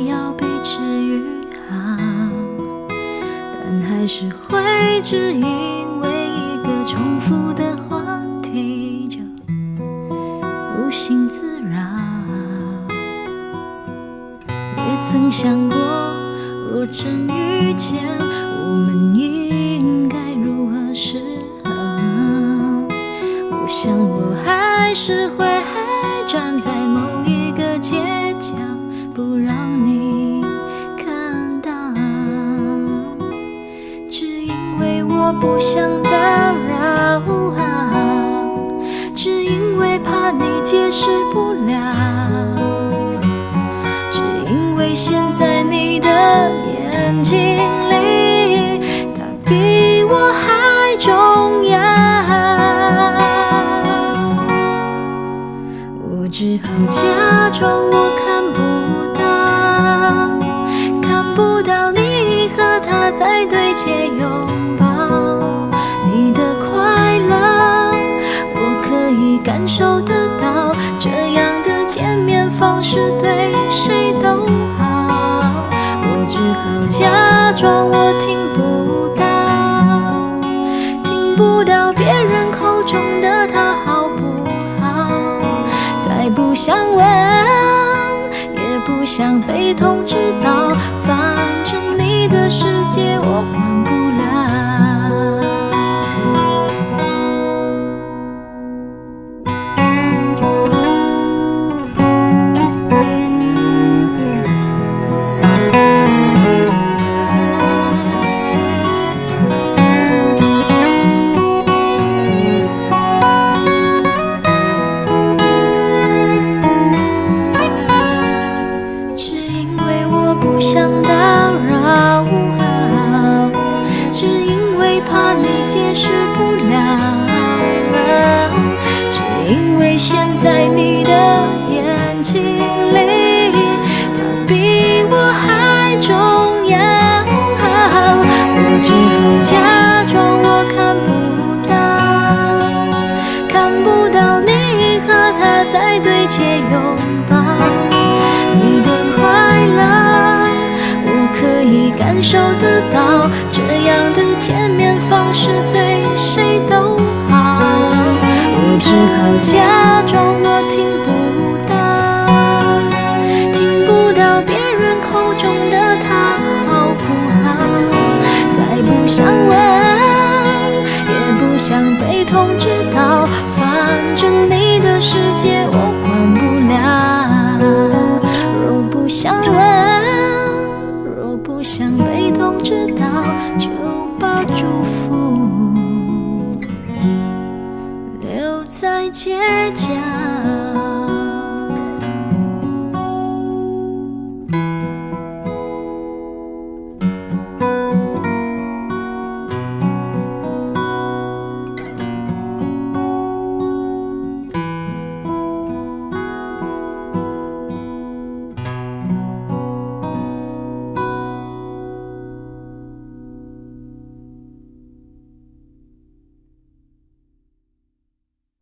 要被治愈好，但还是会只因为一个重复的话题就不请自扰。也曾想过，若真遇见，我们应该如何是好。我想我还是会站在某一个街角，不让你看到，只因为我不想打扰，只因为怕你解释不了，只因为现在你的眼睛里，它比我还重要。我只好假装我看不到，看不到你和他在对街拥抱，你的快乐我可以感受得到，这样的见面方式对谁都好。我只好假装我听不到，听不到别人口中的他好不好，再不想问，也不想被通知到，反正你的世界我管不感受得到，这样的见面方式对谁都好。我只好假装我听不到，听不到别人口中的他好不好，再不想问，也不想被通知到，反正你的世界我管不了。若不想问，不想被通知到，就把祝福留在街角。